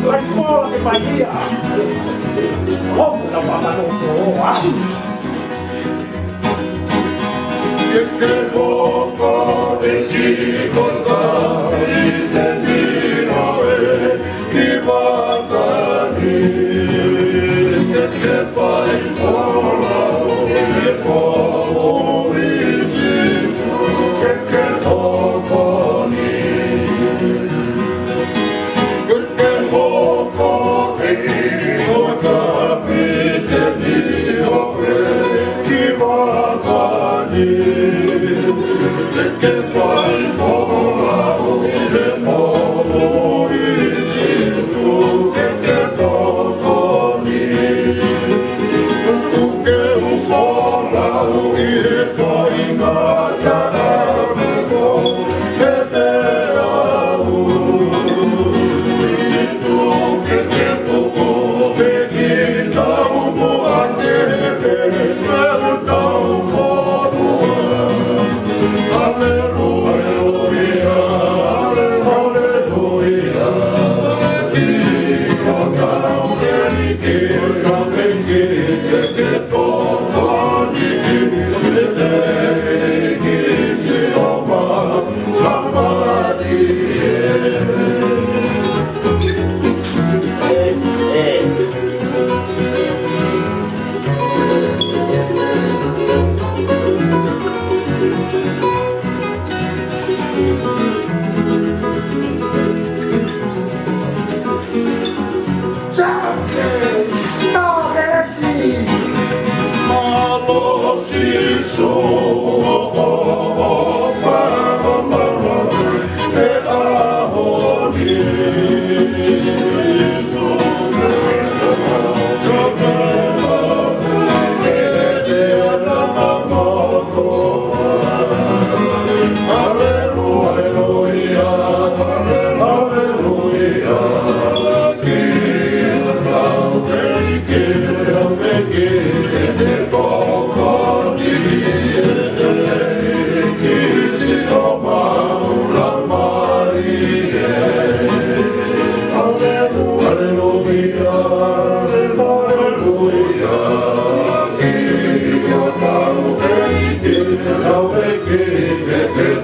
La scuola che va via! Oh, la mamma non trova! Che poco di chi portare nemmeno chi va da lì che fai fuori che poco dici che poco lì che poco di voi capite Dio chi va da lì che fai fuori che poco dici tu che poco lì tu che un fuori che fai nata che te Che